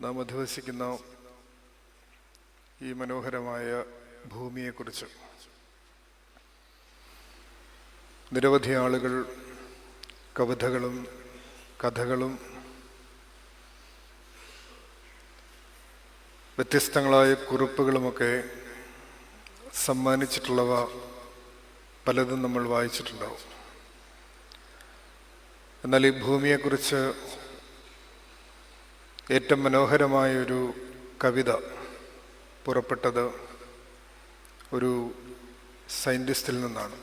നാം അധിവസിക്കുന്ന ഈ മനോഹരമായ ഭൂമിയെക്കുറിച്ച് നിരവധി ആളുകൾ കവിതകളും കഥകളും വ്യത്യസ്തങ്ങളായ കുറിപ്പുകളുമൊക്കെ സമ്മാനിച്ചിട്ടുള്ളവ പലതും നമ്മൾ വായിച്ചിട്ടുണ്ടാവും. എന്നാൽ ഈ ഭൂമിയെക്കുറിച്ച് ഏറ്റവും മനോഹരമായൊരു കവിത പുറപ്പെട്ടത് ഒരു സയൻറ്റിസ്റ്റിൽ നിന്നാണ്.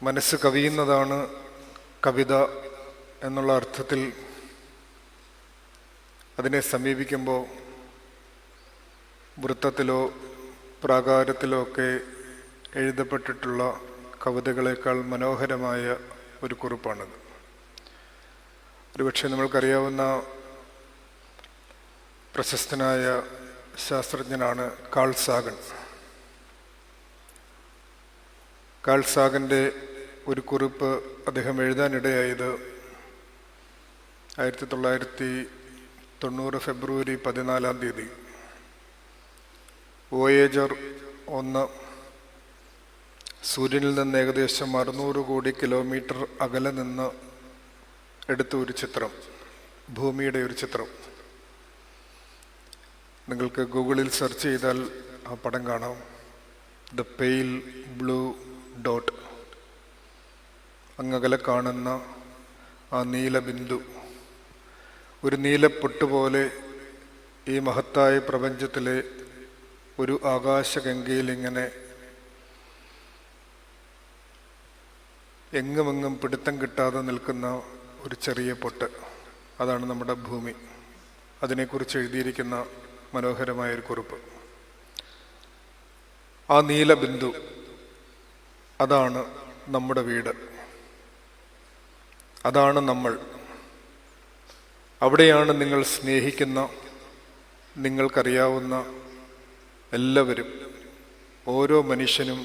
മനസ്സ് കവിയുന്നതാണ് കവിത എന്നുള്ള അർത്ഥത്തിൽ അതിനെ സമീപിക്കുമ്പോൾ വൃത്തത്തിലോ പ്രാകാരത്തിലോ ഒക്കെ എഴുതപ്പെട്ടിട്ടുള്ള കവിതകളേക്കാൾ മനോഹരമായ ഒരു കുറിപ്പാണത്. ഒരുപക്ഷെ നമ്മൾക്കറിയാവുന്ന പ്രശസ്തനായ ശാസ്ത്രജ്ഞനാണ് കാൾ സാഗൻ. കാൾ സാഗൻ്റെ ഒരു കുറിപ്പ് അദ്ദേഹം എഴുതാനിടയായത് 1990 ഫെബ്രുവരി 14 വോയേജർ 1 സൂര്യനിൽ നിന്ന് ഏകദേശം 600 കോടി കിലോമീറ്റർ അകലെ നിന്ന് എടുത്ത ഒരു ചിത്രം, ഭൂമിയുടെ ഒരു ചിത്രം. നിങ്ങൾക്ക് ഗൂഗിളിൽ സെർച്ച് ചെയ്താൽ ആ പടം കാണാം. ദ പെയിൽ ബ്ലൂ ഡോട്ട്, അങ്ങകലെ കാണുന്ന ആ നീല ബിന്ദു, ഒരു നീലപ്പൊട്ടുപോലെ ഈ മഹത്തായ പ്രപഞ്ചത്തിലെ ഒരു ആകാശഗംഗയിൽ ഇങ്ങനെ എങ്ങുമെങ്ങും പിടുത്തം കിട്ടാതെ നിൽക്കുന്ന ഒരു ചെറിയ പൊട്ട്. അതാണ് നമ്മുടെ ഭൂമി. അതിനെക്കുറിച്ച് എഴുതിയിരിക്കുന്ന മനോഹരമായൊരു കുറിപ്പ്. ആ നീല ബിന്ദു, അതാണ് നമ്മുടെ വീട്, അതാണ് നമ്മൾ. അവിടെയാണ് നിങ്ങൾ സ്നേഹിക്കുന്ന, നിങ്ങൾക്കറിയാവുന്ന എല്ലാവരും, ഓരോ മനുഷ്യനും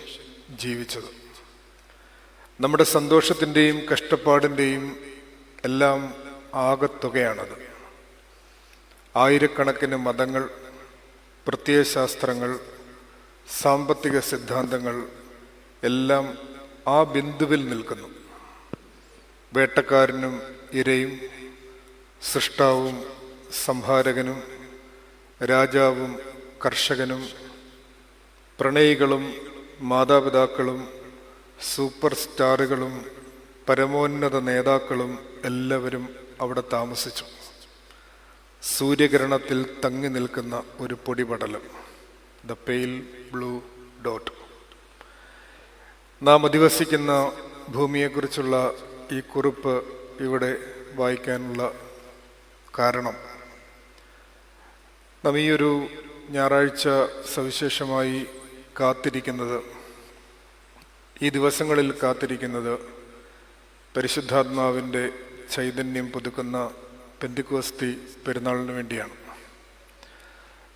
ജീവിച്ചത്. നമ്മുടെ സന്തോഷത്തിൻ്റെയും കഷ്ടപ്പാടിൻ്റെയും എല്ലാം ആകത്തുകയാണത്. ആയിരക്കണക്കിന് മതങ്ങൾ, പ്രത്യയശാസ്ത്രങ്ങൾ, സാമ്പത്തിക സിദ്ധാന്തങ്ങൾ എല്ലാം ആ ബിന്ദുവിൽ നിൽക്കുന്നു. വേട്ടക്കാരനും ഇരയും, സൃഷ്ടാവും സംഹാരകനും, രാജാവും കർഷകനും, പ്രണയികളും മാതാപിതാക്കളും, സൂപ്പർ സ്റ്റാറുകളും പരമോന്നത നേതാക്കളും എല്ലാവരും അവിടെ താമസിച്ചു. സൂര്യകിരണത്തിൽ തങ്ങി നിൽക്കുന്ന ഒരു പൊടിപടലം, ദ പെയിൽ ബ്ലൂ ഡോട്ട്. നാം അധിവസിക്കുന്ന ഭൂമിയെക്കുറിച്ചുള്ള ഈ കുറിപ്പ് ഇവിടെ വായിക്കാനുള്ള കാരണം, നാം ഈ ഒരു ഞായറാഴ്ച സവിശേഷമായി കാത്തിരിക്കുന്നത്, ഈ ദിവസങ്ങളിൽ കാത്തിരിക്കുന്നത് പരിശുദ്ധാത്മാവിൻ്റെ ചൈതന്യം പുതുക്കുന്ന പെന്തിക്കോസ്തി പെരുന്നാളിന് വേണ്ടിയാണ്.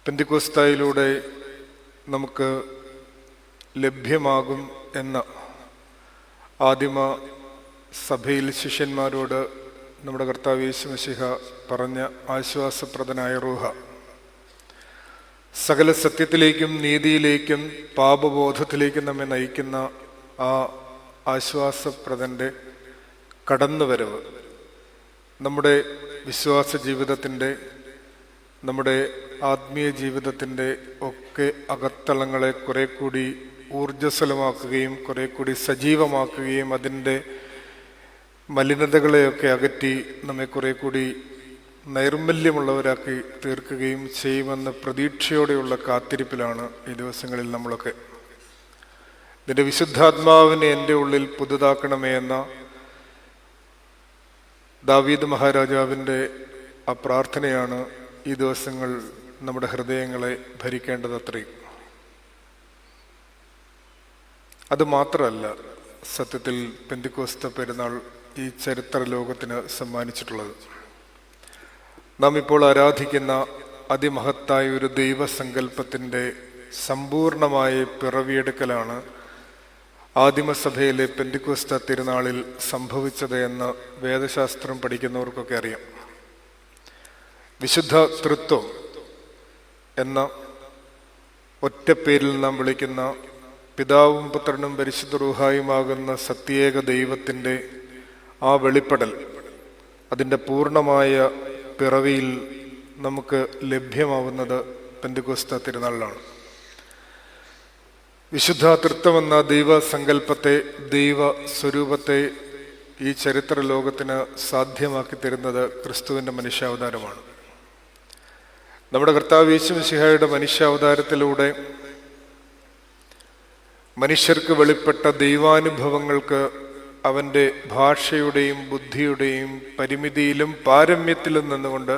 പെന്തിക്കോസ്തായിലൂടെ നമുക്ക് ലഭ്യമാകും എന്ന ആദിമ സഭയിൽ ശിഷ്യന്മാരോട് നമ്മുടെ കർത്താവ് യേശു മശിഹ പറഞ്ഞ ആശ്വാസപ്രദനായ റൂഹ, സകല സത്യത്തിലേക്കും നീതിയിലേക്കും പാപബോധത്തിലേക്കും നമ്മെ നയിക്കുന്ന ആ ആശ്വാസപ്രദൻ്റെ കടന്നുവരവ് നമ്മുടെ വിശ്വാസ ജീവിതത്തിൻ്റെ, നമ്മുടെ ആത്മീയ ജീവിതത്തിൻ്റെ ഒക്കെ അകത്തളങ്ങളെ കുറെ കൂടി ഊർജ്ജസ്വലമാക്കുകയും കുറെ കൂടി സജീവമാക്കുകയും അതിൻ്റെ മലിനതകളെയൊക്കെ അകറ്റി നമ്മെ കുറെ കൂടി നൈർമല്യമുള്ളവരാക്കി തീർക്കുകയും ചെയ്യുമെന്ന പ്രതീക്ഷയോടെയുള്ള കാത്തിരിപ്പിലാണ് ഈ ദിവസങ്ങളിൽ നമ്മളൊക്കെ. നിന്റെ വിശുദ്ധാത്മാവിനെ എൻ്റെ ഉള്ളിൽ പുതുതാക്കണമേ എന്ന ദാവീദ് മഹാരാജാവിൻ്റെ ആ പ്രാർത്ഥനയാണ് ഈ ദിവസങ്ങൾ നമ്മുടെ ഹൃദയങ്ങളെ ഭരിക്കേണ്ടതത്രയും. അതുമാത്രമല്ല സത്യത്തിൽ പെന്തിക്കോസ്ത പെരുന്നാൾ ഈ ചരിത്ര ലോകത്തിന് സമ്മാനിച്ചിട്ടുള്ളത്. നാം ഇപ്പോൾ ആരാധിക്കുന്ന അതിമഹത്തായ ഒരു ദൈവസങ്കല്പത്തിൻ്റെ സമ്പൂർണമായ പിറവിയെടുക്കലാണ് ആദിമസഭയിലെ പെന്തിക്കോസ്ത തിരുനാളിൽ സംഭവിച്ചത് എന്ന് വേദശാസ്ത്രം പഠിക്കുന്നവർക്കൊക്കെ അറിയാം. വിശുദ്ധ തൃത്വം എന്ന ഒറ്റ പേരിൽ നാം വിളിക്കുന്ന പിതാവും പുത്രനും പരിശുദ്ധ റൂഹായുമാകുന്ന സത്യേക ദൈവത്തിൻ്റെ ആ വെളിപ്പെടൽ, അതിൻ്റെ പൂർണ്ണമായ പിറവിയിൽ നമുക്ക് ലഭ്യമാവുന്നത് പെന്തക്കോസ്ത് തിരുനാളിലാണ്. വിശുദ്ധ തൃത്വമെന്ന ദൈവസങ്കല്പത്തെ, ദൈവ സ്വരൂപത്തെ ഈ ചരിത്ര ലോകത്തിന് സാധ്യമാക്കി തരുന്നത് ക്രിസ്തുവിൻ്റെ മനുഷ്യാവതാരമാണ്. നമ്മുടെ കർത്താവ് യേശു മിശിഹായുടെ മനുഷ്യാവതാരത്തിലൂടെ മനുഷ്യർക്ക് വെളിപ്പെട്ട ദൈവാനുഭവങ്ങൾക്ക് അവൻ്റെ ഭാഷയുടെയും ബുദ്ധിയുടെയും പരിമിതിയിലും പാരമ്യത്തിലും നിന്നുകൊണ്ട്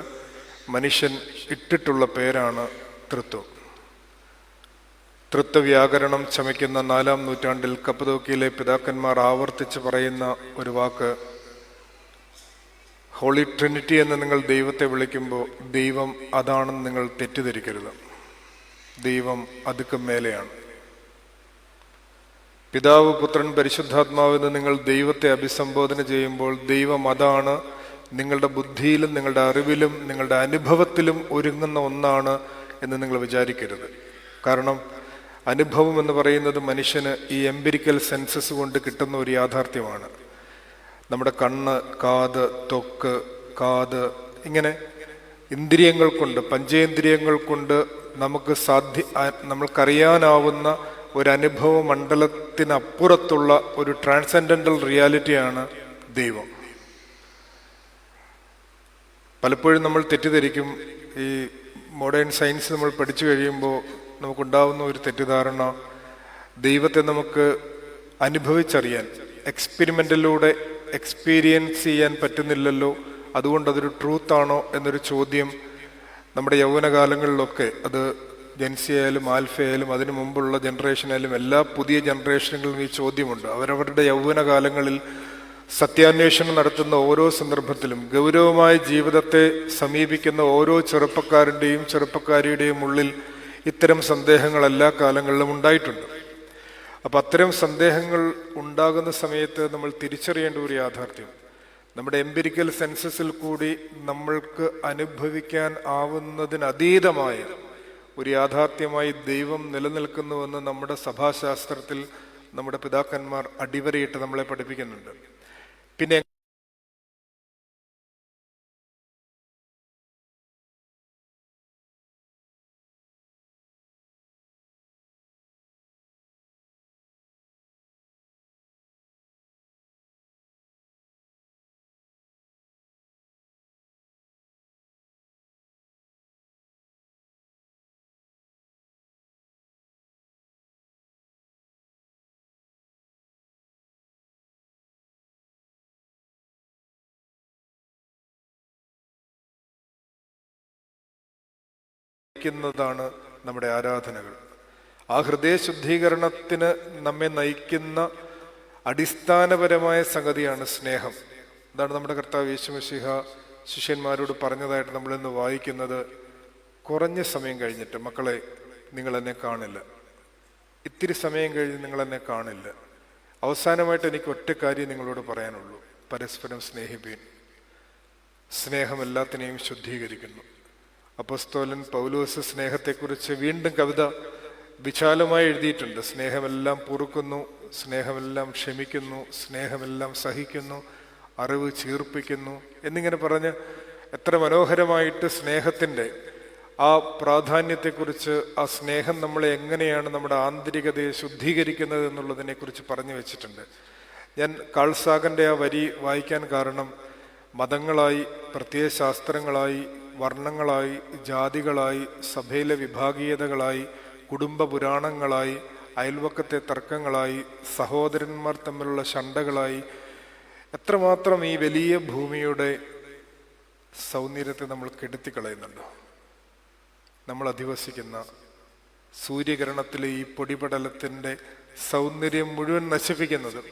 മനുഷ്യൻ ഇട്ടിട്ടുള്ള പേരാണ് തൃത്വം. തൃത്വവ്യാകരണം ചമയ്ക്കുന്ന 4-ാം നൂറ്റാണ്ടിൽ കപ്പദോക്കിയിലെ പിതാക്കന്മാർ ആവർത്തിച്ച് പറയുന്ന ഒരു വാക്ക്, ഹോളി ട്രിനിറ്റി എന്ന് നിങ്ങൾ ദൈവത്തെ വിളിക്കുമ്പോൾ ദൈവം അതാണെന്ന് നിങ്ങൾ തെറ്റിദ്ധരിക്കരുത്. ദൈവം അതുക്കും മേലെയാണ്. പിതാവ്, പുത്രൻ, പരിശുദ്ധാത്മാവെന്ന് നിങ്ങൾ ദൈവത്തെ അഭിസംബോധന ചെയ്യുമ്പോൾ ദൈവം അതാണ് നിങ്ങളുടെ ബുദ്ധിയിലും നിങ്ങളുടെ അറിവിലും നിങ്ങളുടെ അനുഭവത്തിലും ഒരുങ്ങുന്ന ഒന്നാണ് എന്ന് നിങ്ങൾ വിചാരിക്കരുത്. കാരണം അനുഭവം എന്ന് പറയുന്നത് മനുഷ്യന് ഈ എംപിരിക്കൽ സെൻസസ് കൊണ്ട് കിട്ടുന്ന ഒരു യാഥാർത്ഥ്യമാണ്. നമ്മുടെ കണ്ണ്, കാത്, ത്വക്ക്, കാത്, ഇങ്ങനെ ഇന്ദ്രിയങ്ങൾ കൊണ്ട്, പഞ്ചേന്ദ്രിയങ്ങൾ കൊണ്ട് നമ്മൾക്കറിയാനാവുന്ന ഒരു അനുഭവ മണ്ഡലത്തിനപ്പുറത്തുള്ള ഒരു ട്രാൻസെൻഡന്റൽ റിയാലിറ്റിയാണ് ദൈവം. പലപ്പോഴും നമ്മൾ തെറ്റിദ്ധരിക്കും. ഈ മോഡേൺ സയൻസ് നമ്മൾ പഠിച്ചു കഴിയുമ്പോൾ നമുക്കുണ്ടാവുന്ന ഒരു തെറ്റിദ്ധാരണ, ദൈവത്തെ നമുക്ക് അനുഭവിച്ചറിയാൻ, എക്സ്പെരിമെൻ്റിലൂടെ എക്സ്പീരിയൻസ് ചെയ്യാൻ പറ്റുന്നില്ലല്ലോ, അതുകൊണ്ട് അതൊരു ട്രൂത്താണോ എന്നൊരു ചോദ്യം നമ്മുടെ യൗവനകാലങ്ങളിലൊക്കെ, അത് ജെൻസി ആയാലും ആൽഫയായാലും അതിനു മുമ്പുള്ള ജനറേഷനായാലും എല്ലാ പുതിയ ജനറേഷനുകളിലും ഈ ചോദ്യമുണ്ട്. അവരവരുടെ യൗവനകാലങ്ങളിൽ സത്യാന്വേഷണം നടത്തുന്ന ഓരോ സന്ദർഭത്തിലും ഗൗരവമായ ജീവിതത്തെ സമീപിക്കുന്ന ഓരോ ചെറുപ്പക്കാരൻ്റെയും ചെറുപ്പക്കാരിയുടെയും ഉള്ളിൽ ഇത്തരം സന്ദേഹങ്ങൾ എല്ലാ കാലങ്ങളിലും ഉണ്ടായിട്ടുണ്ട്. അപ്പം അത്തരം സന്ദേഹങ്ങൾ ഉണ്ടാകുന്ന സമയത്ത് നമ്മൾ തിരിച്ചറിയേണ്ട ഒരു യാഥാർത്ഥ്യം, നമ്മുടെ എംപിരിക്കൽ സെൻസസിൽ കൂടി നമ്മൾക്ക് അനുഭവിക്കാൻ ആവുന്നതിനതീതമായ ഒരു യാഥാർത്ഥ്യമായി ദൈവം നിലനിൽക്കുന്നുവെന്ന് നമ്മുടെ സഭാശാസ്ത്രത്തിൽ നമ്മുടെ പിതാക്കന്മാർ അടിവരയിട്ട് നമ്മളെ പഠിപ്പിക്കുന്നുണ്ട്. പിന്നെ ാണ് നമ്മുടെ ആരാധനകൾ. ആ ഹൃദയ ശുദ്ധീകരണത്തിന് നമ്മെ നയിക്കുന്ന അടിസ്ഥാനപരമായ സംഗതിയാണ് സ്നേഹം. അതാണ് നമ്മുടെ കർത്താവ് യേശു മിശിഹ ശിഷ്യന്മാരോട് പറഞ്ഞതായിട്ട് നമ്മളിന്ന് വായിക്കുന്നത്. കുറഞ്ഞ സമയം കഴിഞ്ഞിട്ട്, മക്കളെ നിങ്ങൾ എന്നെ കാണില്ല, ഇത്തിരി സമയം കഴിഞ്ഞ് നിങ്ങൾ എന്നെ കാണില്ല, അവസാനമായിട്ട് എനിക്ക് ഒറ്റ കാര്യം നിങ്ങളോട് പറയാനുള്ളൂ, പരസ്പരം സ്നേഹിപ്പീൻ. സ്നേഹം എല്ലാത്തിനെയും ശുദ്ധീകരിക്കുന്നു. അപ്പോസ്തലൻ പൗലോസ് സ്നേഹത്തെക്കുറിച്ച് വീണ്ടും കവിത വിശാലമായി എഴുതിയിട്ടുണ്ട്. സ്നേഹമെല്ലാം പൊറുക്കുന്നു, സ്നേഹമെല്ലാം ക്ഷമിക്കുന്നു, സ്നേഹമെല്ലാം സഹിക്കുന്നു, അറിവ് ചീർപ്പിക്കുന്നു എന്നിങ്ങനെ പറഞ്ഞ് എത്ര മനോഹരമായിട്ട് സ്നേഹത്തിൻ്റെ ആ പ്രാധാന്യത്തെക്കുറിച്ച്, ആ സ്നേഹം നമ്മളെ എങ്ങനെയാണ് നമ്മുടെ ആന്തരികതയെ ശുദ്ധീകരിക്കുന്നത് എന്നുള്ളതിനെക്കുറിച്ച് പറഞ്ഞു വെച്ചിട്ടുണ്ട്. ഞാൻ കാൾ സാഗൻ്റെ ആ വരി വായിക്കാൻ കാരണം, മതങ്ങളായി, പ്രത്യയശാസ്ത്രങ്ങളായി, വർണ്ണങ്ങളായി, ജാതികളായി, സഭയിലെ വിഭാഗീയതകളായി, കുടുംബ പുരാണങ്ങളായി, അയൽവക്കത്തെ തർക്കങ്ങളായി, സഹോദരന്മാർ തമ്മിലുള്ള ശണ്ടകളായി, എത്രമാത്രം ഈ വലിയ ഭൂമിയുടെ സൗന്ദര്യത്തെ നമ്മൾ കെടുത്തിക്കളയുന്നുണ്ടോ. നമ്മൾ അധിവസിക്കുന്ന സൂര്യകിരണത്തിലെ ഈ പൊടിപടലത്തിൻ്റെ സൗന്ദര്യം മുഴുവൻ നശിപ്പിക്കുന്നത്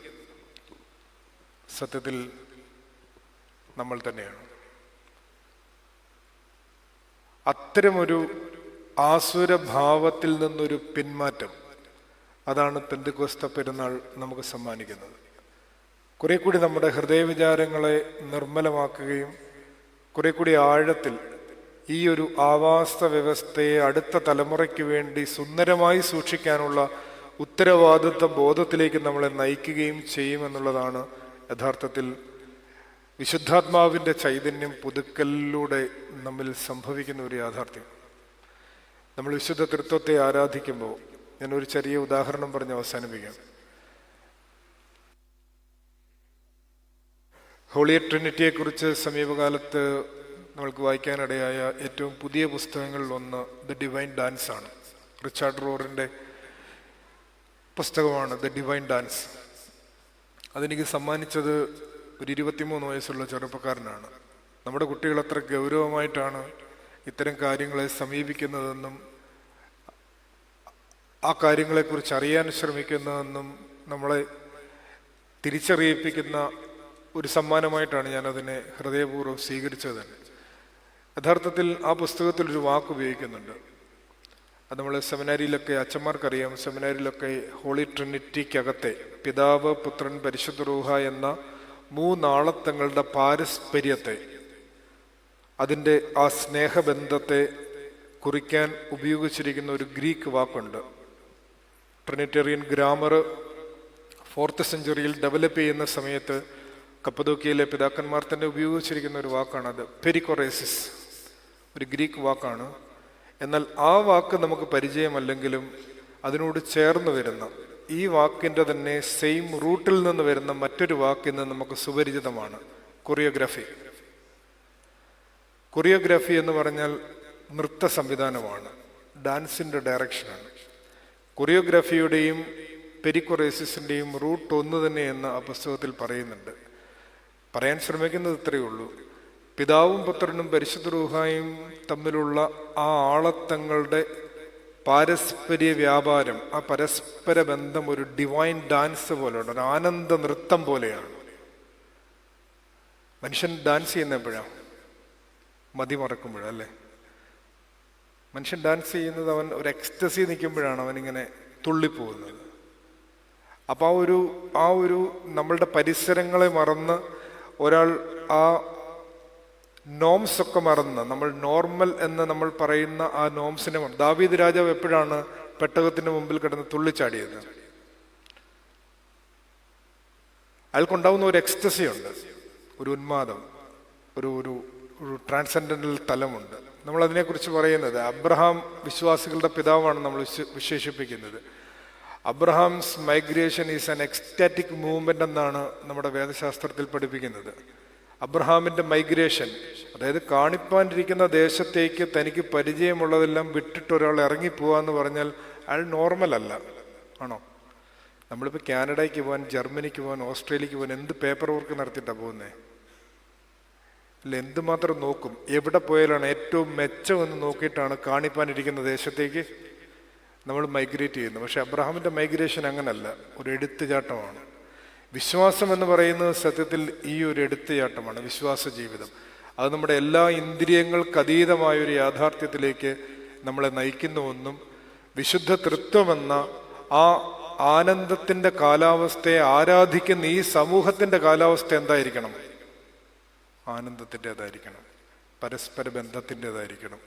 സത്യത്തിൽ നമ്മൾ തന്നെയാണ്. അത്തരമൊരു ആസുരഭാവത്തിൽ നിന്നൊരു പിന്മാറ്റം, അതാണ് പെന്തക്കോസ്ത് പെരുന്നാൾ നമുക്ക് സമ്മാനിക്കുന്നത്. കുറെ കൂടി നമ്മുടെ ഹൃദയവിചാരങ്ങളെ നിർമ്മലമാക്കുകയും കുറെ കൂടി ആഴത്തിൽ ഈ ഒരു ആവാസ വ്യവസ്ഥയെ അടുത്ത തലമുറയ്ക്ക് വേണ്ടി സുന്ദരമായി സൂക്ഷിക്കാനുള്ള ഉത്തരവാദിത്വ ബോധത്തിലേക്ക് നമ്മളെ നയിക്കുകയും ചെയ്യുമെന്നുള്ളതാണ് യഥാർത്ഥത്തിൽ വിശുദ്ധാത്മാവിൻ്റെ ചൈതന്യം പുതുക്കലിലൂടെ നമ്മിൽ സംഭവിക്കുന്ന ഒരു യാഥാർത്ഥ്യം. നമ്മൾ വിശുദ്ധ തൃത്വത്തെ ആരാധിക്കുമ്പോൾ, ഞാനൊരു ചെറിയ ഉദാഹരണം പറഞ്ഞ് അവസാനിപ്പിക്കാം. ഹോളി ട്രിനിറ്റിയെക്കുറിച്ച് സമീപകാലത്ത് നമ്മൾക്ക് വായിക്കാനിടയായ ഏറ്റവും പുതിയ പുസ്തകങ്ങളിൽ ഒന്ന് ദ ഡിവൈൻ ഡാൻസ് ആണ്. റിച്ചാർഡ് റോറിൻ്റെ പുസ്തകമാണ് ദ ഡിവൈൻ ഡാൻസ്. അതെനിക്ക് സമ്മാനിച്ചത് ഒരു 23 വയസ്സുള്ള ചെറുപ്പക്കാരനാണ്. നമ്മുടെ കുട്ടികൾ അത്ര ഗൗരവമായിട്ടാണ് ഇത്തരം കാര്യങ്ങളെ സമീപിക്കുന്നതെന്നും ആ കാര്യങ്ങളെക്കുറിച്ച് അറിയാൻ ശ്രമിക്കുന്നതെന്നും നമ്മളെ തിരിച്ചറിയിപ്പിക്കുന്ന ഒരു സമ്മാനമായിട്ടാണ് ഞാനതിനെ ഹൃദയപൂർവ്വം സ്വീകരിച്ചത് തന്നെ. യഥാർത്ഥത്തിൽ ആ പുസ്തകത്തിൽ ഒരു വാക്ക് ഉപയോഗിക്കുന്നുണ്ട്. അത് നമ്മൾ സെമിനാരിയിലൊക്കെ, അച്ഛന്മാർക്കറിയാം, സെമിനാരിയിലൊക്കെ ഹോളി ട്രിനിറ്റിക്കകത്തെ പിതാവ്, പുത്രൻ, പരിശുദ്ധ റൂഹ എന്ന മൂന്നാളത്തങ്ങളുടെ പാരസ്പര്യത്തെ, അതിൻ്റെ ആ സ്നേഹബന്ധത്തെ കുറിക്കാൻ ഉപയോഗിച്ചിരിക്കുന്ന ഒരു ഗ്രീക്ക് വാക്കുണ്ട്. ട്രിനിറ്റേറിയൻ ഗ്രാമർ 4th സെഞ്ചുറിയിൽ ഡെവലപ്പ് ചെയ്യുന്ന സമയത്ത് കപ്പദോക്കിയയിലെ പിതാക്കന്മാർ തന്നെ ഉപയോഗിച്ചിരിക്കുന്ന ഒരു വാക്കാണത്. പെരിക്കൊറേസിസ്, ഒരു ഗ്രീക്ക് വാക്കാണ്. എന്നാൽ ആ വാക്ക് നമുക്ക് പരിചയമല്ലെങ്കിലും അതിനോട് ചേർന്ന് വരുന്ന ഈ വാക്കിൻ്റെ തന്നെ സെയിം റൂട്ടിൽ നിന്ന് വരുന്ന മറ്റൊരു വാക്ക് ഇന്ന് നമുക്ക് സുപരിചിതമാണ്: കൊറിയോഗ്രാഫി. കൊറിയോഗ്രാഫി എന്ന് പറഞ്ഞാൽ നൃത്ത സംവിധാനമാണ്, ഡാൻസിൻ്റെ ഡയറക്ഷനാണ്. കൊറിയോഗ്രാഫിയുടെയും പെരിക്കൊറേസിസിൻ്റെയും റൂട്ട് ഒന്ന് തന്നെയെന്ന് ആ പുസ്തകത്തിൽ പറയുന്നുണ്ട്. പറയാൻ ശ്രമിക്കുന്നത് ഇത്രയേ ഉള്ളൂ: പിതാവും പുത്രനും പരിശുദ്ധ റൂഹായും തമ്മിലുള്ള ആ ആളത്തങ്ങളുടെ പാരസ്പര്യ വ്യാപാരം, ആ പരസ്പര ബന്ധം ഒരു ഡിവൈൻ ഡാൻസ് പോലെയാണ്, ഒരു ആനന്ദ നൃത്തം പോലെയാണ്. മനുഷ്യൻ ഡാൻസ് ചെയ്യുന്ന എപ്പോഴാണ്? മതിമറക്കുമ്പോഴല്ലേ. മനുഷ്യൻ ഡാൻസ് ചെയ്യുന്നത് അവൻ ഒരു എക്സ്റ്റസി നിൽക്കുമ്പോഴാണ് അവനിങ്ങനെ തുള്ളിപ്പോകുന്നത്. അപ്പോൾ ആ ഒരു നമ്മളുടെ പരിസരങ്ങളെ മറന്ന് ഒരാൾ ആ നോംസ് ഒക്കെ മറന്ന്, നമ്മൾ നോർമൽ എന്ന് നമ്മൾ പറയുന്ന ആ നോംസിനെ, ദാവീദ് രാജാവ് എപ്പോഴാണ് പെട്ടകത്തിന് മുമ്പിൽ കിടന്ന് തുള്ളിച്ചാടിയത്? അയാൾക്കുണ്ടാവുന്ന ഒരു എക്സ്റ്റസി ഉണ്ട്, ഒരു ഉന്മാദം, ഒരു ഒരു ഒരു ട്രാൻസെൻഡന്റൽ തലമുണ്ട്. നമ്മൾ അതിനെക്കുറിച്ച് പറയുന്നത് അബ്രഹാം വിശ്വാസികളുടെ പിതാവാണ് നമ്മൾ വിശേഷിപ്പിക്കുന്നത്. Abraham's migration is an ecstatic movement എന്നാണ് നമ്മുടെ വേദശാസ്ത്രത്തിൽ പഠിപ്പിക്കുന്നത്. അബ്രഹാമിന്റെ മൈഗ്രേഷൻ, അതായത് കാണിപ്പാനിരിക്കുന്ന ദേശത്തേക്ക് തനിക്ക് പരിചയമുള്ളതെല്ലാം വിട്ടിട്ട് ഒരാൾ ഇറങ്ങിപ്പോവാന്ന് പറഞ്ഞാൽ അയാൾ നോർമൽ അല്ല, ആണോ? നമ്മളിപ്പോൾ കാനഡയ്ക്ക് പോകാൻ, ജർമ്മനിക്ക് പോകാൻ, ഓസ്ട്രേലിയക്ക് പോകാൻ എന്ത് പേപ്പർ വർക്ക് നടത്തിയിട്ടാണ് പോകുന്നത്? അല്ല, എന്തുമാത്രം നോക്കും, എവിടെ പോയാലാണ് ഏറ്റവും മെച്ചമെന്ന് നോക്കിയിട്ടാണ് കാണിപ്പാനിരിക്കുന്ന ദേശത്തേക്ക് നമ്മൾ മൈഗ്രേറ്റ് ചെയ്യുന്നത്. പക്ഷെ അബ്രഹാമിന്റെ മൈഗ്രേഷൻ അങ്ങനല്ല, ഒരു എടുത്തുചാട്ടമാണ്. വിശ്വാസം എന്ന് പറയുന്നത് സത്യത്തിൽ ഈ ഒരു എടുത്തുചാട്ടമാണ്, വിശ്വാസ ജീവിതം. അത് നമ്മുടെ എല്ലാ ഇന്ദ്രിയങ്ങൾക്കതീതമായൊരു യാഥാർത്ഥ്യത്തിലേക്ക് നമ്മളെ നയിക്കുന്നുവെന്നും വിശുദ്ധ തൃത്വമെന്ന ആ ആനന്ദത്തിന്റെ കാലാവസ്ഥയെ ആരാധിക്കുന്ന ഈ സമൂഹത്തിന്റെ കാലാവസ്ഥ എന്തായിരിക്കണം? ആനന്ദത്തിൻ്റെതായിരിക്കണം, പരസ്പര ബന്ധത്തിൻ്റെതായിരിക്കണം,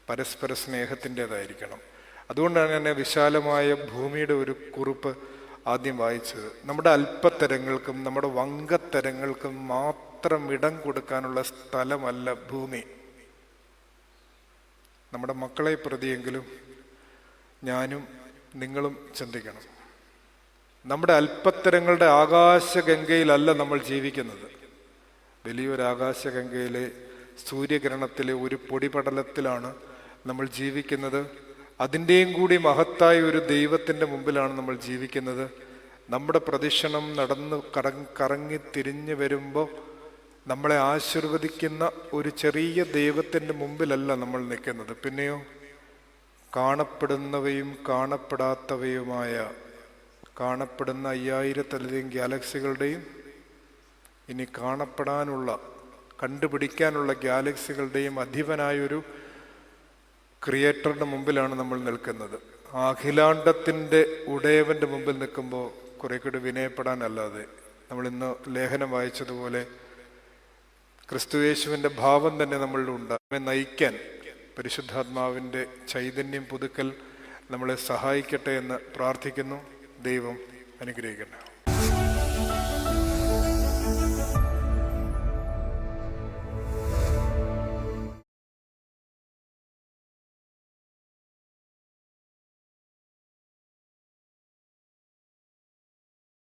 പരസ്പര സ്നേഹത്തിൻ്റെതായിരിക്കണം. അതുകൊണ്ടാണ് ഞാൻ വിശാലമായ ഭൂമിയുടെ ഒരു കുറിപ്പ് ആദ്യം വായിച്ചത്. നമ്മുടെ അല്പത്തരങ്ങൾക്കും നമ്മുടെ വങ്കത്തരങ്ങൾക്കും മാത്രം ഇടം കൊടുക്കാനുള്ള സ്ഥലമല്ല ഭൂമി. നമ്മുടെ മക്കളെ പ്രതിയെങ്കിലും ഞാനും നിങ്ങളും ചിന്തിക്കണം. നമ്മുടെ അല്പത്തരങ്ങളുടെ ആകാശഗംഗയിലല്ല നമ്മൾ ജീവിക്കുന്നത്. വലിയൊരു ആകാശഗംഗയിലെ സൂര്യകിരണത്തിലെ ഒരു പൊടിപടലത്തിലാണ് നമ്മൾ ജീവിക്കുന്നത്. അതിൻ്റെയും കൂടി മഹത്തായ ഒരു ദൈവത്തിൻ്റെ മുമ്പിലാണ് നമ്മൾ ജീവിക്കുന്നത്. നമ്മുടെ പ്രദക്ഷിണം നടന്ന് കറങ്ങി തിരിഞ്ഞു വരുമ്പോൾ നമ്മളെ ആശീർവദിക്കുന്ന ഒരു ചെറിയ ദൈവത്തിൻ്റെ മുമ്പിലല്ല നമ്മൾ നിൽക്കുന്നത്. പിന്നെയോ കാണപ്പെടുന്നവയും കാണപ്പെടാത്തവയുമായ, കാണപ്പെടുന്ന 5000-ലധികം ഗാലക്സികളുടെയും ഇനി കാണപ്പെടാനുള്ള, കണ്ടുപിടിക്കാനുള്ള ഗാലക്സികളുടെയും അധിപനായൊരു ക്രിയേറ്ററിന്റെ മുമ്പിലാണ് നമ്മൾ നിൽക്കുന്നത്. ആ അഖിലാണ്ടത്തിൻ്റെ ഉടയവന്റെ മുമ്പിൽ നിൽക്കുമ്പോൾ കുറെ കൂടി വിനയപ്പെടാനല്ലാതെ, നമ്മൾ ഇന്ന് ലേഖനം വായിച്ചതുപോലെ ക്രിസ്തുയേശുവിൻ്റെ ഭാവം തന്നെ നമ്മളിൽ ഉണ്ട്. നമ്മെ നയിക്കാൻ, പരിശുദ്ധാത്മാവിൻ്റെ ചൈതന്യം പുതുക്കൽ നമ്മളെ സഹായിക്കട്ടെ എന്ന് പ്രാർത്ഥിക്കുന്നു. ദൈവം അനുഗ്രഹിക്കട്ടെ.